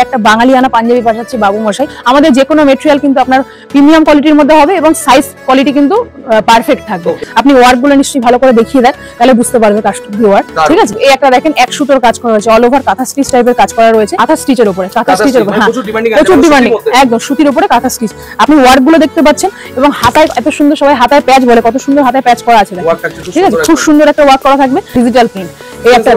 একটা বাঙালিয়ানা পাঞ্জাবি পাঠাচ্ছে বাবু মশাই। আমাদের যে কোনো মেটেরিয়াল কিন্তু আপনার প্রিমিয়াম কোয়ালিটির মধ্যে হবে এবং সাইজ কোয়ালিটি কিন্তু পারফেক্ট থাকবে। আপনি ওয়ার্ক গুলো নিশ্চয়ই ভালো করে দেখিয়ে দেন, তাহলে বুঝতে পারবে কাস্টমার। ঠিক আছে, এই একটা দেখেন এক সুতোর কাজ করা হয়েছে, অল ওভার কাঁথা স্টিচ টাইপের কাজ করা রয়েছে, কাঁথা স্টিচের উপরে, কাঁথা স্টিচের উপরে, প্রচুর ডিমান্ডিং, একদম সুতির উপরে কাঁথা স্টিচ। আপনি ওয়ার্ক গুলো দেখতে পাচ্ছেন এবং হাতায় এত সুন্দর, সবাই হাতায় প্যাচ বলে, কত সুন্দর হাতায় প্যাচ করা আছে। ঠিক আছে, খুব সুন্দর একটা ওয়ার্ক করা থাকবে, ডিজিটাল প্রিন্ট। এই একটা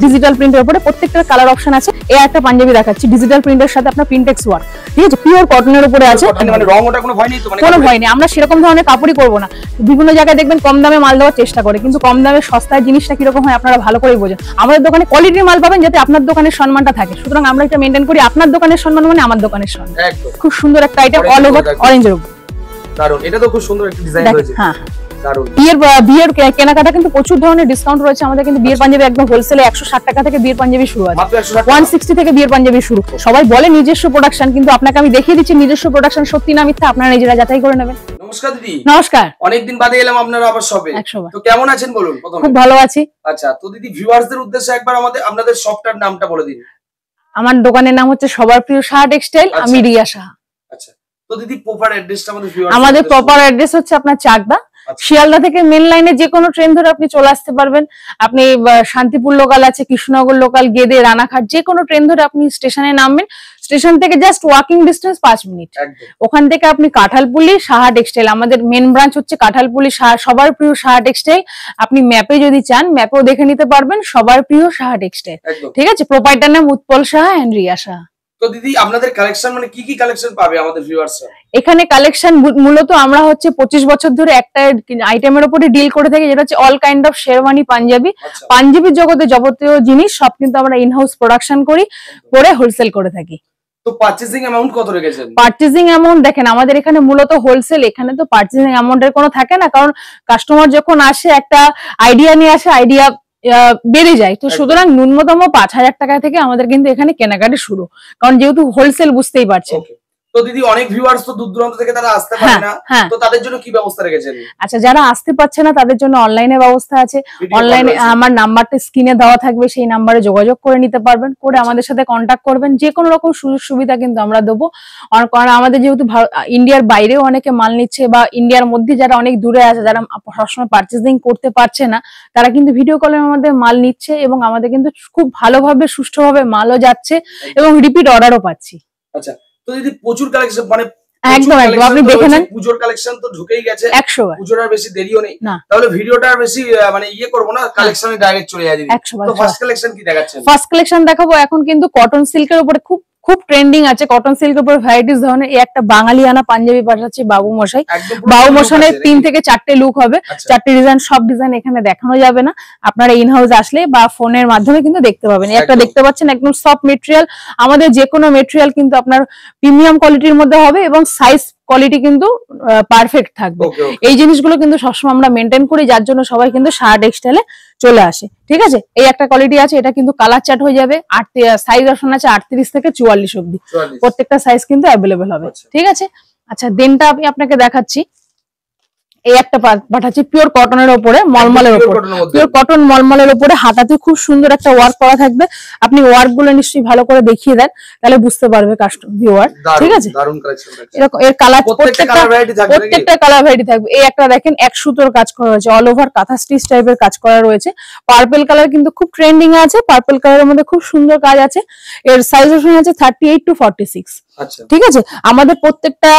ডিজিটাল প্রিন্টের উপরে প্রত্যেকটা কালার অপশন আছে। এই একটা পাঞ্জাবি দেখাচ্ছি ডিজিটাল প্রিন্টের সাথে আপনার প্রিন্টেক্স ওয়ার্ক, ঠিক আছে, পিওর কটনের উপরে আছে, মানে রং ওটা কোনো ভয় নেই তো? মানে কোনো ভয় নেই, আমরা সেরকম ধরনের কাপড়ই করব না। বিভিন্ন জায়গায় দেখবেন কম দামে মাল দেওয়ার চেষ্টা করে, কিন্তু কম দামে সস্তায় জিনিসটা কিরকম হয় আপনারা ভালো করেই বোঝেন। আমাদের দোকানে কোয়ালিটির মাল পাবেন যাতে আপনার দোকানের সম্মানটা থাকে, সুতরাং আমরা এটা মেইনটেইন করি। আপনার দোকানের সম্মান মানে আমার দোকানের সম্মান। খুব সুন্দর একটা আইটেম, অল ওভার অরেঞ্জের উপর, দারুন। এটা তো খুব সুন্দর একটা ডিজাইন রয়েছে। হ্যাঁ, বিয়ের কেনাকাটা কিন্তু প্রচুর ধরনের ডিসকাউন্ট রয়েছে আমাদের, কিন্তু বিয়ের পাঞ্জাবি একদম হোলসেলে 160 টাকা থেকে বিয়ের পাঞ্জাবি শুরু আছে, 160 থেকে বিয়ের পাঞ্জাবি শুরু। সবাই বলে নিজস্ব প্রোডাকশন, কিন্তু আপনাকে আমি দেখিয়ে দিচ্ছি নিজস্ব প্রোডাকশন সত্যি না মিথ্যা আপনারা নিজেরা যাচাই করে নেবেন। নমস্কার দিদি। নমস্কার, অনেকদিন বাদে এলাম আপনারা আবার শপে, তো কেমন আছেন বলুন প্রথমে? খুব ভালো আছি। আচ্ছা, তো দিদি ভিউয়ার্সদের উদ্দেশ্যে একবার আপনাদের শপটার নামটা বলে দিন। আমার দোকানের নাম হচ্ছে সবার প্রিয় সাহা টেক্সটাইল, আমি রিয়া সাহা। আচ্ছা, তো দিদি প্রপার অ্যাড্রেসটা আমাদের প্রপার অ্যাড্রেস হচ্ছে আপনার চাকদা, শিয়ালদা থেকে মেন লাইনে যে কোনো ট্রেন ধরে আপনি চলে আসতে পারবেন। আপনি শান্তিপুর লোকাল আছে, কৃষ্ণনগর লোকাল, গেদে, রানাঘাট, যে কোনো ট্রেন ধরে আপনি স্টেশনে নামবেন। স্টেশন থেকে জাস্ট ওয়াকিং ডিস্টেন্স 5 মিনিট। ওখান থেকে আপনি কাঁঠালপুলি সাহা টেক্সটাইল, আমাদের মেন ব্রাঞ্চ হচ্ছে কাঁঠালপুলি সবার প্রিয় সাহা টেক্সটাইল। আপনি ম্যাপে যদি চান ম্যাপেও দেখে নিতে পারবেন, সবার প্রিয় সাহা টেক্সটাইল। ঠিক আছে, প্রোপাইটার নাম উৎপল সাহা এন্ড রিয়া সাহা। তো দিদি আপনাদের কালেকশন মানে কি কি কালেকশন পাবে আমাদের ভিউয়ার্সরা? এখানে কালেকশন মূলত আমরা হচ্ছে 25 বছর ধরে একটা আইটেমের উপরে ডিল করে থাকি, যেটা হচ্ছে all kind of sherwani panjabi. পাঞ্জাবির জগতে যাবতীয় জিনিস সব কিন্তু আমরা ইনহাউস প্রোডাকশন করি, করে হোলসেল করে থাকি। তো পারচেজিং অ্যামাউন্ট কত রেখেছেন? পারচেজিং অ্যামাউন্ট দেখেন আমাদের এখানে মূলত হোলসেল, এখানে তো পারচেজিং অ্যামাউন্টের কোনো থাকে না, কারণ কাস্টমার যখন আসে একটা আইডিয়া নিয়ে আসে, আইডিয়া বেড়ে যায়, তো সুতরাং ন্যূনতম 5000 টাকা থেকে আমাদের কিন্তু এখানে কেনাকাটা শুরু, কারণ যেহেতু হোলসেল বুঝতেই পারছেন। তো দিদি অনেক ভিউয়ার্স তো দূর দূরান্ত থেকে তারা আসতে পারে না, তো তাদের জন্য কি ব্যবস্থা রেখেছেন? আচ্ছা, যারা আসতে পারছে না তাদের জন্য অনলাইনে ব্যবস্থা আছে। অনলাইনে আমার নাম্বারটা স্ক্রিনে দেওয়া থাকবে, সেই নাম্বারে যোগাযোগ করে নিতে পারবেন, করে আমাদের সাথে কন্ট্যাক্ট করবেন। যে কোনো রকম সুযোগ সুবিধা কিন্তু আমরা দেবো, কারণ আমাদের যেহেতু ইন্ডিয়ার বাইরেও অনেকে মাল নিচ্ছে, বা ইন্ডিয়ার মধ্যে যারা অনেক দূরে আছে, যারা সবসময় পারচেজিং করতে পারছে না, তারা কিন্তু ভিডিও কলের মধ্যে মাল নিচ্ছে এবং আমাদের কিন্তু খুব ভালোভাবে সুষ্ঠুভাবে মালও যাচ্ছে এবং রিপিট অর্ডারও পাচ্ছি। আচ্ছা, তো দিদি প্রচুর কালেকশন, মানে একদম একদম আপনি দেখে নেন, পুজোর কালেকশন তো ঢুকেই গেছে 100 বার, পুজোর আর বেশি দেরিও নেই, তাহলে ভিডিওটা আর বেশি মানে করবো না, কালেকশনে ডাইরেক্ট চলে যাই দিদি। তো ফার্স্ট কালেকশন কি দেখাচ্ছেন? ফার্স্ট কালেকশন দেখাবো এখন কিন্তু কটন সিল্কের উপরে, খুব ট্রেন্ডিং আছে কটন সিল্কের উপর ভ্যারাইটিস ধরনের। এই একটা বাঙালিয়ানা পাঞ্জাবি পাঠাচ্ছে বাবু মশাই। বাবু মশাইয়ের 3 থেকে 4টে লুক হবে, 4টে ডিজাইন, সব ডিজাইন এখানে দেখানো যাবে না, আপনারা ইন হাউস আসলে বা ফোনের মাধ্যমে কিন্তু দেখতে পাবেন। একটা দেখতে পাচ্ছেন একদম সফট মেটেরিয়াল, আমাদের যে কোনো মেটেরিয়াল কিন্তু আপনার প্রিমিয়াম কোয়ালিটির মধ্যে হবে এবং সাইজ কোয়ালিটি কিন্তু পারফেক্ট থাকবে। এই জিনিসগুলো কিন্তু সবসময় আমরা মেনটেন করি, যার জন্য সবাই কিন্তু সাহা টেক্সটাইলে চলে আসে। ঠিক আছে, এই একটা কোয়ালিটি আছে, এটা কিন্তু কালার চার্ট হয়ে যাবে, সাইজ অপশন আছে 38 থেকে 44 অবধি, প্রত্যেকটা সাইজ কিন্তু অ্যাভেলেবেল হবে। ঠিক আছে, আচ্ছা দেনটা আমি আপনাকে দেখাচ্ছি। এই একটা পাঠাচ্ছি পিওর কটনের উপরে, মলমলের উপরে, পিওর কটন মলমলের উপরে, হাতাতে খুব সুন্দর একটা ওয়ার্ক করা থাকবে। আপনি ওয়ার্ক গুলো নিশ্চয়ই ভালো করে দেখিয়ে দেন, তাহলে বুঝতে পারবে কাস্টমার ভিউয়ার। ঠিক আছে, এরকম এর কালার প্রত্যেকটা কালার ভ্যারাইটি থাকবে। এই একটা দেখেন এক সুতোর কাজ করা হয়েছে, অল ওভার কাঁথা স্টিচ টাইপের কাজ করা রয়েছে। পার্পল কালার কিন্তু খুব ট্রেন্ডিং এ আছে, পার্পল কালারের মধ্যে খুব সুন্দর কাজ আছে। এর সাইজ অপশন আছে 38 to 46। ঠিক আছে, আমাদের প্রত্যেকটা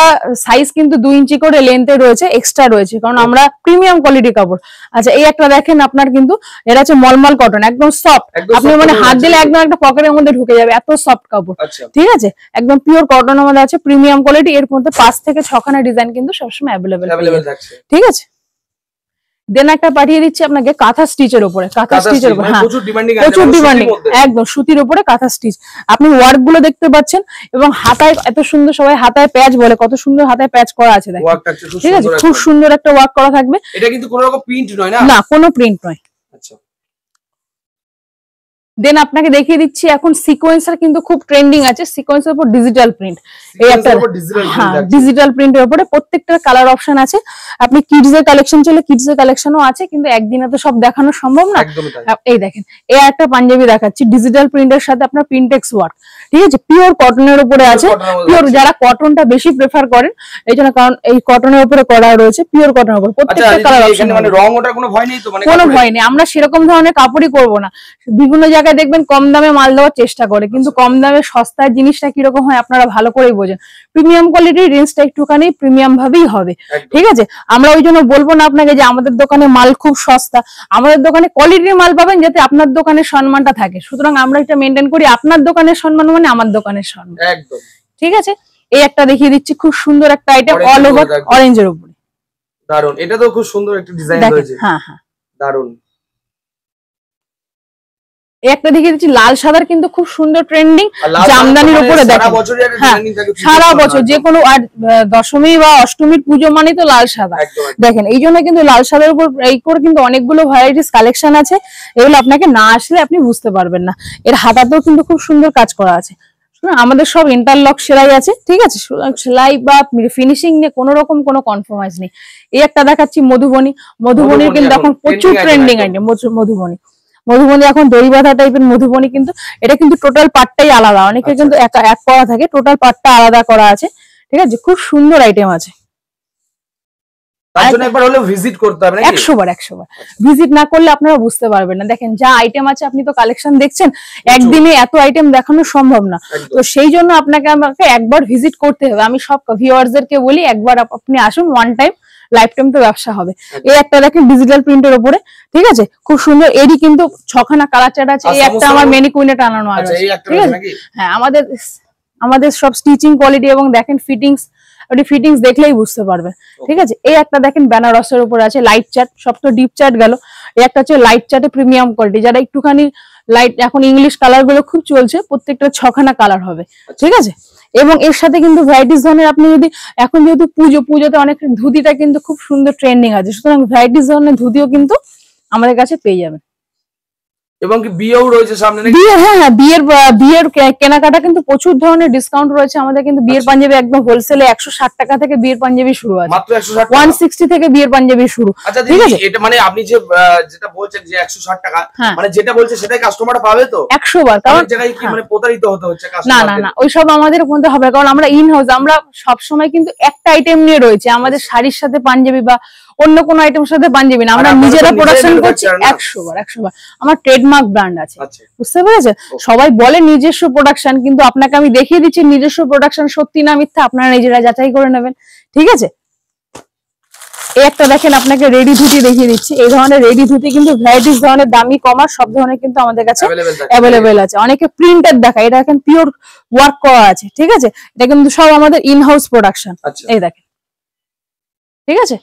সাইজ কিন্তু 2 ইঞ্চি করে লেন্থে রয়েছে, এক্সট্রা রয়েছে, কারণ আমরা প্রিমিয়াম কোয়ালিটি কাপড়। আচ্ছা, এই একটা দেখেন আপনার কিন্তু এটা হচ্ছে মলমল কটন, একদম সফট, আপনি মানে হাত দিলে একদম একটা পকেটের মধ্যে ঢুকে যাবে, এত সফট কাপড়। ঠিক আছে, একদম পিওর কটনের মধ্যে আছে, প্রিমিয়াম কোয়ালিটি। এর মধ্যে 5 থেকে 6খানা ডিজাইন কিন্তু সবসময় অ্যাভেলেবেল থাকছে। ঠিক আছে, দেন একটা পাঠিয়ে দিচ্ছি আপনাকে কাঁথা স্টিচের উপরে, কাঁথা স্টিচের উপরে, হ্যাঁ প্রচুর ডিমান্ডিং, একদম সুতির উপরে কাঁথা স্টিচ। আপনি ওয়ার্ক গুলো দেখতে পাচ্ছেন এবং হাতায় এত সুন্দর, সবাই হাতায় প্যাচ বলে, কত সুন্দর হাতায় প্যাচ করা আছে। ঠিক আছে, খুব সুন্দর একটা ওয়ার্ক করা থাকবে। এটা কিন্তু কোনো রকম প্রিন্ট নয় না? না, কোনো প্রিন্ট নয়। আচ্ছা, দেন আপনাকে দেখিয়ে দিচ্ছি এখন সিকোয়েন্সার কিন্তু খুব ট্রেন্ডিং আছে, সিকোয়েন্সের উপর ডিজিটাল প্রিন্ট। এই একটা ডিজিটাল প্রিন্টের উপরে প্রত্যেকটা কালার অপশন আছে। আপনি কিডস এর কালেকশন চলে কিডস এর কালেকশনও আছে, কিন্তু একদিনে তো সব দেখানো সম্ভব না। এই দেখেন এই একটা পাঞ্জাবি দেখাচ্ছি ডিজিটাল প্রিন্টের সাথে আপনার প্রিন্টেক্স ওয়ার্ক, ঠিক আছে, পিওর কটনের উপরে আছে। পিওর যারা কটনটা বেশি প্রেফার করেন এই জন্য, কারণ এই কটনের উপরে করা রয়েছে, পিওর কটনের উপর প্রত্যেকটা কালার অপশন। মানে রং ওটা কোনো ভয় নেই তো? মানে কোনো ভয় নেই, আমরা সেরকম ধরনের কাপড়ই করব না। বিভিন্ন জায়গায় দেখবেন কম দামে মাল দেওয়ার চেষ্টা করে, কিন্তু কম দামে সস্তার জিনিসটা কিরকম হয় আপনারা ভালো করেই বোঝেন। প্রিমিয়াম কোয়ালিটির রেঞ্জটা একটুখানি প্রিমিয়াম ভাবেই হবে, ঠিক আছে। আমরা ওই জন্য বলবো না আপনাকে যে আমাদের দোকানে মাল খুব সস্তা, আমাদের দোকানে কোয়ালিটির মাল পাবেন যাতে আপনার দোকানের সম্মানটা থাকে। সুতরাং আমরা এটা মেনটেন করি, আপনার দোকানের সম্মান মানে আমার দোকানের সম্মান, একদম ঠিক আছে। এই একটা দেখিয়ে দিচ্ছি খুব সুন্দর একটা আইটেম অল ওভার অরেঞ্জের উপরে, দারুন। এটা তো খুব সুন্দর একটা ডিজাইন হয়েছে, হ্যাঁ হ্যাঁ দারুন। একটা দেখিয়ে দিচ্ছি লাল সাদার কিন্তু খুব সুন্দর ট্রেন্ডিং জামদানির উপরে, দেখেন সারা বছর যে কোনো দশমী বা অষ্টমীর পুজো মানে তো লাল সাদা। দেখেন এই জন্য কিন্তু লাল সাদার উপর এই করে কিন্তু অনেকগুলো ভ্যারাইটিস কালেকশন আছে, এগুলো আপনাকে না আসলে আপনি বুঝতে পারবেন না। এর হাতাতেও কিন্তু খুব সুন্দর কাজ করা আছে। আমাদের সব ইন্টারলক সেলাই আছে, ঠিক আছে, সেলাই বা ফিনিশিং নিয়ে কোনো রকম কোনো কনফার্মাইজ নেই। এই একটা দেখাচ্ছি মধুবনী, মধুবনীর কিন্তু এখন প্রচুর ট্রেন্ডিং আইটেম মধুবনী। মধুবনী এখন দড়ি বাঁধা টাইপের মধুবনী, কিন্তু এটা কিন্তু টোটাল পার্টটাই আলাদা, অনেকে কিন্তু এক করা থাকে, টোটাল পার্টটা আলাদা করা আছে, ঠিক আছে, খুব সুন্দর আইটেম আছে। তার জন্য একবার হলো ভিজিট করতে হবে নাকি? 100 বার ভিজিট না করলে আপনারা বুঝতে পারবেন না। দেখেন যা আইটেম আছে, আপনি তো কালেকশন দেখছেন, একদিনে এত আইটেম দেখানো সম্ভব না, তো সেই জন্য আমাকে একবার ভিজিট করতে হবে। আমি সব ভিউয়ারদেরকে বলি একবার আপনি আসুন, ওয়ান টাইম লাইফ টাইম তো ব্যবসা হবে। এই একটা দেখেন ডিজিটাল প্রিন্টের উপরে, ঠিক আছে, খুব সুন্দর। এরই কিন্তু 6খানা কালার চার্ট আছে। এই একটা আমার মেনিকুইনে টানানো আছে, ঠিক আছে। হ্যাঁ, আমাদের সব স্টিচিং কোয়ালিটি এবং দেখেন ফিটিংস, আপনি ফিটিংস দেখলেই বুঝতে পারবেন, ঠিক আছে। এই একটা দেখেন বেনারসের উপর আছে লাইট চার্ট, সব তো ডিপ চার্ট গেল। এই একটা হচ্ছে লাইট চার্টে প্রিমিয়াম কোয়ালিটি, যারা একটুখানি লাইট, এখন ইংলিশ কালার গুলো খুব চলছে, প্রত্যেকটা 6খানা কালার হবে, ঠিক আছে। এবং এর সাথে কিন্তু ভ্যারাইটিস ধরনের, আপনি যদি এখন যেহেতু পুজোতে অনেক ধুতিটা কিন্তু খুব সুন্দর ট্রেন্ডিং আছে, সুতরাং ভ্যারাইটিস ধরনের ধুতিও কিন্তু আমাদের কাছে পেয়ে যাবেন। এবং কি বিয়েও রয়েছে সামনে নাকি? বিয়ে, হ্যাঁ হ্যাঁ, বিয়ের কেনাকাটা কিন্তু প্রচুর ধরনের ডিসকাউন্ট রয়েছে আমাদের, কিন্তু বিয়ের পাঞ্জাবি একদম হোলসেলে 160 টাকা থেকে বিয়ের পাঞ্জাবি শুরু আছে, মাত্র 160 টাকা, 160 থেকে বিয়ের পাঞ্জাবি শুরু। আচ্ছা ঠিক আছে, এটা মানে আপনি যেটা বলছেন যে 160 টাকা, মানে যেটা বলছে সেটাই কাস্টমাররা পাবে তো 100 বার। কারণ জায়গায় কি মানে প্রতারিত হতে হচ্ছে কাস্টমার? না না না, ওইসব আমাদের মধ্যে হবে, কারণ আমরা ইন হাউস, আমরা সব সময় কিন্তু একটা আইটেম নিয়ে রয়েছে, আমাদের শাড়ির সাথে পাঞ্জাবি বা অন্য কোন আইটেমের সাথে পাঞ্জাবি না, আমরা নিজেরা প্রোডাকশন করছি। 100 বার আমার ট্রেডমার্ক ব্র্যান্ড আছে, বুঝতে পেরেছেন। সবাই বলে নিজস্ব প্রোডাকশন, কিন্তু আপনাকে আমি দেখিয়ে দিচ্ছি নিজস্ব প্রোডাকশন সত্যি না মিথ্যা আপনারা নিজেরা যাচাই করে নেবেন, ঠিক আছে। এই একটা দেখেন আপনাকে রেডি ধুতি দেখিয়ে দিচ্ছি। এই ধরনের রেডি ধুতি কিন্তু ভ্যারাইটিস ধরনের, দামি কমার সব ধরনের কিন্তু আমাদের কাছে অ্যাভেলেবেল আছে। অনেকে প্রিন্টেড দেখায়, এটা দেখেন পিওর ওয়ার্ক করা আছে, ঠিক আছে। এটা কিন্তু সব আমাদের ইন হাউস প্রোডাকশন। এই দেখেন, ঠিক আছে,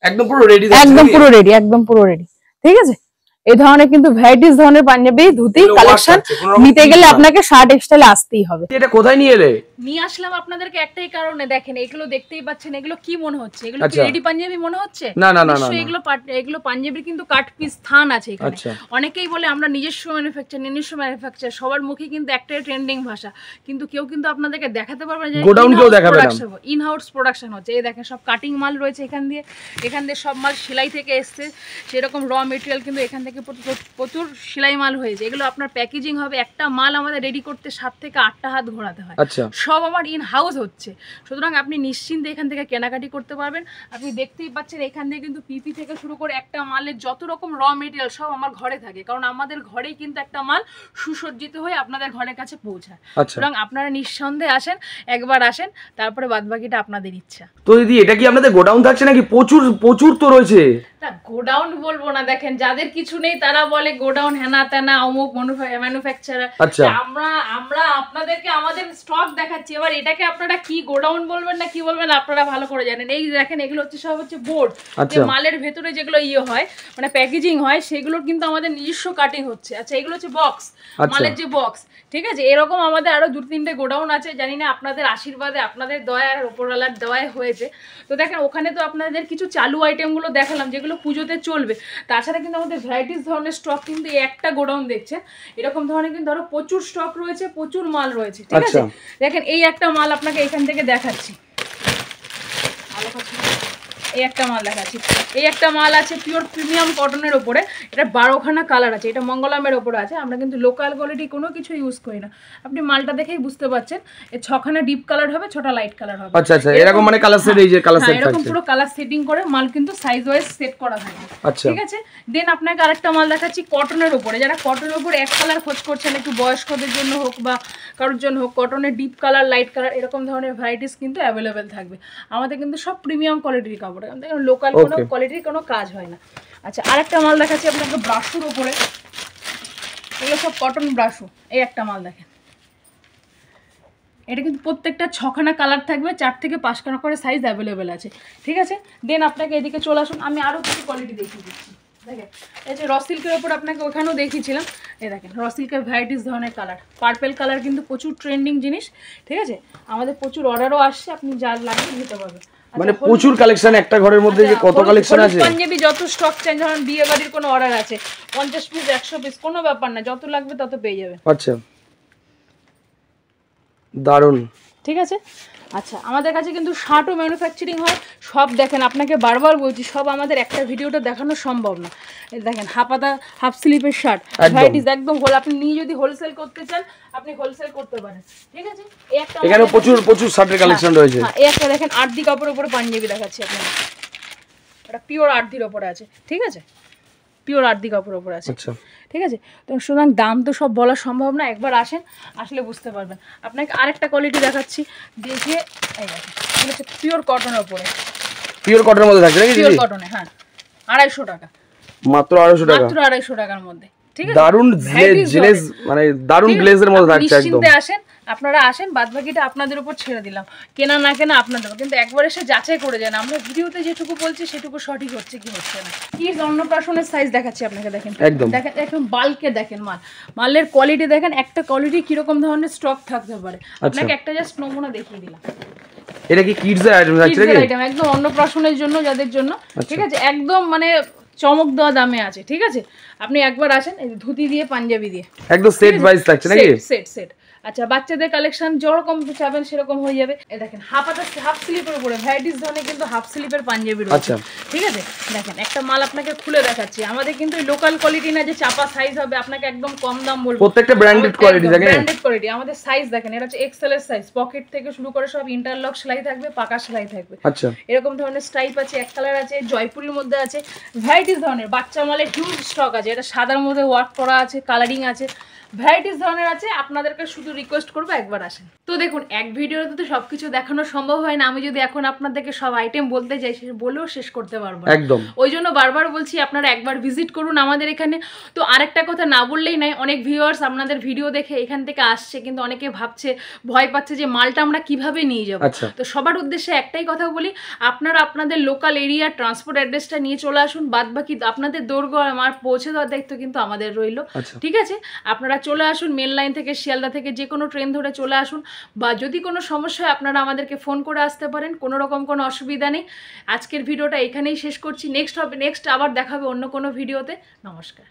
একদম পুরো রেডি, একদম পুরো রেডি, ঠিক আছে। এই ধরনের কিন্তু ভ্যারাইটিস ধরনের পাঞ্জাবি ধুতি কালেকশন নিতে গেলে আপনাকে 60 এক্সটাইলে আসতেই হবে। এটা কোথায় নিয়ে আসলাম আপনাদেরকে একটাই কারণে, দেখেন এগুলো দেখতেই পাচ্ছেন, এগুলো কি মনে হচ্ছে? এগুলো কি রেডি পাঞ্জাবি মনে হচ্ছে? না না না, এগুলো পাঞ্জাবির কিন্তু কাট পিস স্থান আছে এখানে। অনেকেই বলে আমরা নিজস্ব ম্যানুফ্যাকচার, সবার মুখে কিন্তু একটাই ট্রেন্ডিং ভাষা, কিন্তু কেউ কিন্তু আপনাদেরকে দেখাতে পারবে না যে গোডাউন কেউ দেখাবে না, ইন হাউস প্রোডাকশন হচ্ছে। এই দেখেন সব কাটিং মাল রয়েছে এখান দিয়ে সব মাল সেলাই থেকে এসছে, সেরকম র মেটেরিয়াল কিন্তু এখান থেকে প্রচুর সেলাই মাল হয়েছে। এগুলো আপনার প্যাকেজিং হবে, একটা মাল আমাদের রেডি করতে 7 থেকে 8টা হাত ঘোরাতে হয়, সব আমার ইন হাউস হচ্ছে। সুতরাং আপনি নিশ্চিন্তে এখান থেকে কেনাকাটি করতে পারবেন। আপনি দেখতেই পাচ্ছেন এখান থেকে কিন্তু পিপি থেকে শুরু করে একটা মালের যত রকম র মেটেরিয়াল সব আমার ঘরে থাকে, কারণ আমাদের ঘরেই কিন্তু একটা মাল সুসজ্জিত হয়ে আপনাদের ঘরের কাছে পৌঁছায়। সুতরাং আপনারা নিঃসন্দেহে আসেন, একবার আসেন, তারপরে বাদবাকিটা আপনাদের ইচ্ছা। তো দিদি এটা কি আপনাদের গোডাউন থাকছে নাকি? প্রচুর তো রয়েছে। না গোডাউন বলবো না, দেখেন যাদের কিছু নেই তারা বলে গোডাউন হেনা তেনা অমুক ম্যানুফ্যাকচারার। আমরা আপনাদেরকে আমাদের স্টক দেখাচ্ছি, এবার এটাকে আপনারা কি গোডাউন বলবেন না কি বলবেন আপনারা ভালো করে জানেন। এই দেখেন এগুলো হচ্ছে সব হচ্ছে বোর্ড, যে মালের ভেতরে যেগুলো হয় মানে প্যাকেজিং হয়, সেগুলোর কিন্তু আমাদের নিজস্ব কাটিং হচ্ছে। আচ্ছা এগুলো হচ্ছে বক্স, মালের যে বক্স, ঠিক আছে। এরকম আমাদের আরো 2-3টে গোডাউন আছে, জানি না আপনাদের আশীর্বাদে আপনাদের দয়া আর উপরওয়ালার দয়ায় হয়েছে। তো দেখেন ওখানে তো আপনাদের কিছু চালু আইটেম গুলো দেখালাম যেগুলো পুজোতে চলবে, তাছাড়া কিন্তু আমাদের ভ্যারাইটি ভ্যারাইটিস ধরনের স্টক কিন্তু এই একটা গোডাউন দেখছেন, এরকম ধরনের কিন্তু আরো প্রচুর স্টক রয়েছে, প্রচুর মাল রয়েছে, ঠিক আছে। দেখেন এই একটা মাল আপনাকে এখান থেকে দেখাচ্ছি, এই একটা মাল দেখাচ্ছি, এই একটা মাল আছে পিওর প্রিমিয়াম কটনের উপরে, এটা 12খানা কালার আছে, এটা মঙ্গলামের উপরে আছে। আমরা কিন্তু লোকাল কোয়ালিটি কোনো কিছু ইউজ করি না, আপনি মালটা দেখেই বুঝতে পারছেন। এই 6খানা ডিপ কালার হবে, 6টা লাইট কালার হবে। আচ্ছা আচ্ছা, এরকম মানে কালার সেট, এই যে কালার সেট এরকম পুরো কালার সেটিং করে মাল কিন্তু সাইজ ওয়াইজ সেট করা থাকে, ঠিক আছে। দেন আপনাকে আরেকটা মাল দেখাচ্ছি কটনের উপরে, যারা কটনের উপরে এক কালার খোঁজ করছেন, একটু বয়স্কদের জন্য হোক বা কারোর জন্য হোক, কটনের ডিপ কালার লাইট কালার এরকম ধরনের ভ্যারাইটিস কিন্তু অ্যাভেলেবেল থাকবে। আমাদের কিন্তু সব প্রিমিয়াম কোয়ালিটির কাপড়, লোকাল কোনো কোয়ালিটির কোনো কাজ হয় না। আচ্ছা আরেকটা মাল দেখাচ্ছি আপনাকে ব্রাশুর উপরে, এগুলো সব কটন ব্রাশু। এই একটা মাল দেখেন, এটা কিন্তু প্রত্যেকটা 6খানা কালার থাকবে, 4 থেকে 5খানা করে সাইজ অ্যাভেলেবেল আছে, ঠিক আছে। দেন আপনাকে এদিকে চলে আসুন, আমি আরও কিছু কোয়ালিটি দেখিয়ে দিচ্ছি। দেখেন এই যে র সিল্কের ওপর আপনাকে ওখানেও দেখিয়েছিলাম, এই দেখেন র সিল্কের ভ্যারাইটিস ধরনের কালার, পার্পেল কালার কিন্তু প্রচুর ট্রেন্ডিং জিনিস, ঠিক আছে। আমাদের প্রচুর অর্ডারও আসছে, আপনি যা লাগবে নিতে পারবেন। মানে প্রচুর কালেকশন একটা ঘরের মধ্যে, যে কত কালেকশন আছে। পাঞ্জাবি যত স্টক চাই, ধরুন বিয়ে বাড়ির কোনো অর্ডার আছে, 50 পিস 100 পিস কোনো ব্যাপার না, যত লাগবে তত পেয়ে যাবে। আচ্ছা দারুন, ঠিক আছে। আচ্ছা আমাদের কাছে কিন্তু শার্টও ম্যানুফ্যাকচারিং হয় সব। দেখেন আপনাকে বারবার বলছি, সব আমাদের একটা ভিডিওটা দেখানো সম্ভব না। দেখেন হাফাতা হাফ স্লিপের শার্ট ভ্যারাইটিস একদম হোল, আপনি নিয়ে যদি হোলসেল করতে চান আপনি হোলসেল করতে পারেন, ঠিক আছে। এই একটা এখানে প্রচুর শার্টের কালেকশন রয়েছে। এই একটা দেখেন আরদি কাপড়ের উপরে পাঞ্জাবি দেখাচ্ছি আপনাকে, এটা পিওর আরদির উপরে আছে, ঠিক আছে, পিওর আরদি কাপড়ের উপরে আছে, ঠিক আছে। তো সুতরাং দাম তো সব বলা সম্ভব না, একবার আসেন, আসলে বুঝতে পারবেন। আপনাকে আরেকটা কোয়ালিটি দেখাচ্ছি, দেখিয়ে এই দেখেন এটা হচ্ছে পিওর কটনের উপরে, পিওর কটনের মধ্যে থাকছে নাকি? পিওর কটনে, হ্যাঁ 250 টাকা, মাত্র 250 টাকা, মাত্র 250 টাকার মধ্যে, ঠিক আছে। দারুন গ্লেজ, মানে দারুন গ্লেজের মধ্যে থাকছে একদম। নিশ্চিন্তে আসেন, আপনারা আসেন, বাদবাকিটা আপনাদের উপর ছেড়ে দিলাম, কেনা না কেনা আপনাদের, কিন্তু একবার এসে যাচাই করে যান। আমরা ভিডিওতে যেটুকু বলছি সেটুকু সঠিক হচ্ছে কি হচ্ছে না। কিডস অন্নপ্রাশনের সাইজ দেখাচ্ছি আপনাকে, দেখেন দেখেন একদম বাল্কে দেখেন মালের কোয়ালিটি দেখেন, একটা কোয়ালিটি কিরকম ধরনের স্টক থাকতে পারে। আপনাকে একটা জাস্ট নমুনা দেখিয়ে দিলাম। এটা কি কিডস আইটেম আছে নাকি? আইটেম একদম অন্নপ্রাশনের জন্য, যাদের জন্য, ঠিক আছে, একদম মানে চমক দেওয়া দামে আছে, ঠিক আছে। আপনি একবার আসেন, এই ধুতি দিয়ে পাঞ্জাবি দিয়ে একদম সেট ওয়াইজ থাকছে নাকি? সেট। আচ্ছা বাচ্চাদের কালেকশন যেরকম চাবেন সেরকম হয়ে যাবে। এই দেখেন হাফ স্লিপের উপরে ভ্যারাইটিস ধরনের কিন্তু হাফ স্লিপের পাঞ্জাবি রয়েছে, ঠিক আছে। দেখেন একটা মাল আপনাকে খুলে দেখাচ্ছি, আমাদের কিন্তু লোকাল কোয়ালিটি না যে চাপা সাইজ হবে, আপনাকে একদম কম দাম বলবো, প্রত্যেকটা ব্র্যান্ডেড কোয়ালিটি দেখেন, ব্র্যান্ডেড কোয়ালিটি। আমাদের সাইজ দেখেন, এটা হচ্ছে এক্সেল এর সাইজ, পকেট থেকে শুরু করে সব ইন্টারলক সেলাই থাকবে, পাকা সেলাই থাকবে। আচ্ছা এরকম ধরনের স্টাইপ আছে, এক কালার আছে, জয়পুরের মধ্যে আছে, ভ্যারাইটিস ধরনের বাচ্চা মালের হিউজ স্টক আছে। এটা সাদার মধ্যে ওয়ার্ক করা আছে, কালারিং আছে, ভ্যারাইটিস ধরনের আছে। আপনাদেরকে শুধু রিকোয়েস্ট করবো একবার আসেন। তো দেখুন এক ভিডিওতে তো সবকিছু দেখানো সম্ভব হয় না, আমি যদি এখন আপনাদেরকে সব আইটেম বলতে যাই বলেও শেষ করতে পারবো না, একদম। ওই জন্য বারবার বলছি আপনারা একবার ভিজিট করুন আমাদের এখানে। তো আরেকটা কথা না বললেই নাই, অনেক ভিউয়ার্স আপনাদের ভিডিও দেখে এখান থেকে আসছে, কিন্তু অনেকে ভাবছে, ভয় পাচ্ছে যে মালটা আমরা কিভাবে নিয়ে যাবো। তো সবার উদ্দেশ্যে একটাই কথা বলি, আপনারা আপনাদের লোকাল এরিয়া ট্রান্সপোর্ট অ্যাড্রেসটা নিয়ে চলে আসুন, বাদ বাকি আপনাদের দৈর্ঘ্য আমার পৌঁছে দেওয়ার দায়িত্ব কিন্তু আমাদের রইল, ঠিক আছে। আপনারা চলে আসুন, মেন লাইন থেকে শিয়ালদা থেকে যে কোনো ট্রেন ধরে চলে আসুন, বা যদি কোনো সমস্যা হয় আপনারা আমাদেরকে ফোন করে আসতে পারেন, কোনো রকম কোনো অসুবিধা নেই। আজকের ভিডিওটা এখানেই শেষ করছি, নেক্সট আবার দেখাবে অন্য কোনো ভিডিওতে। নমস্কার।